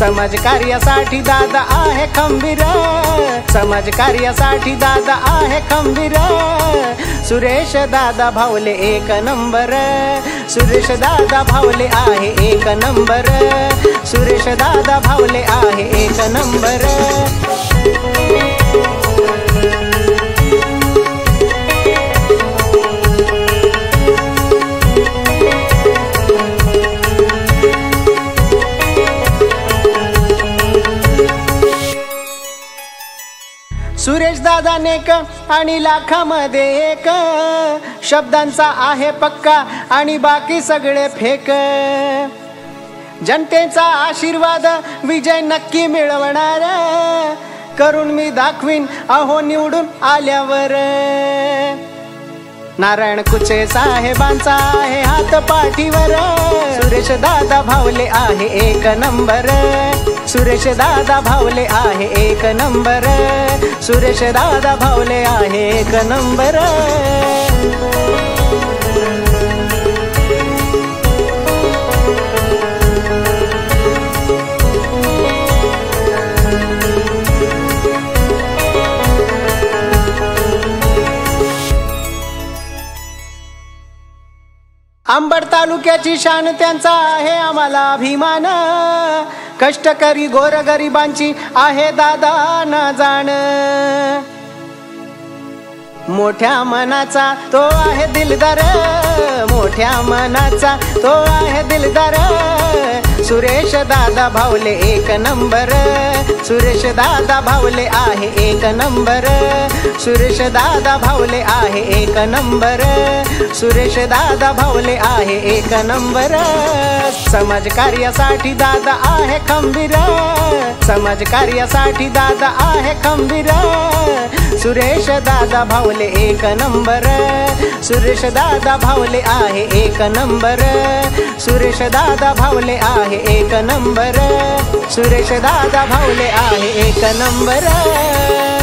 समाजकार्यासाठी दादा आहे खंबीर, समाजकार्यासाठी दादा आहे खंबीर। सुरेश दादा भावले एक नंबर, सुरेश दादा भावले आहे एक नंबर, सुरेश दादा भावले आहे एक नंबर। सुरेश दादा नेक आणि लाखामध्ये एक, शब्दांचा आहे पक्का आणि बाकी सगळे फेक। जनतेचा आशीर्वाद विजय नक्की मिळवणार, करून मी दाखवीन अहो निवडून आल्यावर। नारायण कुचे साहेबांचा आहे हात पाठीवर, सुरेश दादा भावले आहे एक नंबर, सुरेश दादा भावले आहे एक नंबर, सुरेश दादा भावले आहे एक नंबर। अंबड तालुक्याची शान त्यांचा आहे आम्हाला अभिमान, कष्टकरी गोरगरिबांची आहे दादा ना जाण। मोठ्या मनाचा तो आहे दिलदार, मोठ्या मनाचा तो आहे दिलदार। सुरेश दादा भावले एक नंबर, सुरेश दादा भावले आहे एक नंबर, सुरेश दादा भावले आहे एक नंबर, सुरेश दादा भावले आहे एक नंबर। समाजकार्यासाठी दादा आहे खंबीर, समाजकार्यासाठी दादा आहे खंबीर। सुरेश दादा भावले एक नंबर, सुरेश दादा भावले आहे एक नंबर, सुरेश दादा भावले आहे एक नंबर, सुरेश दादा भावले आहे एक नंबर।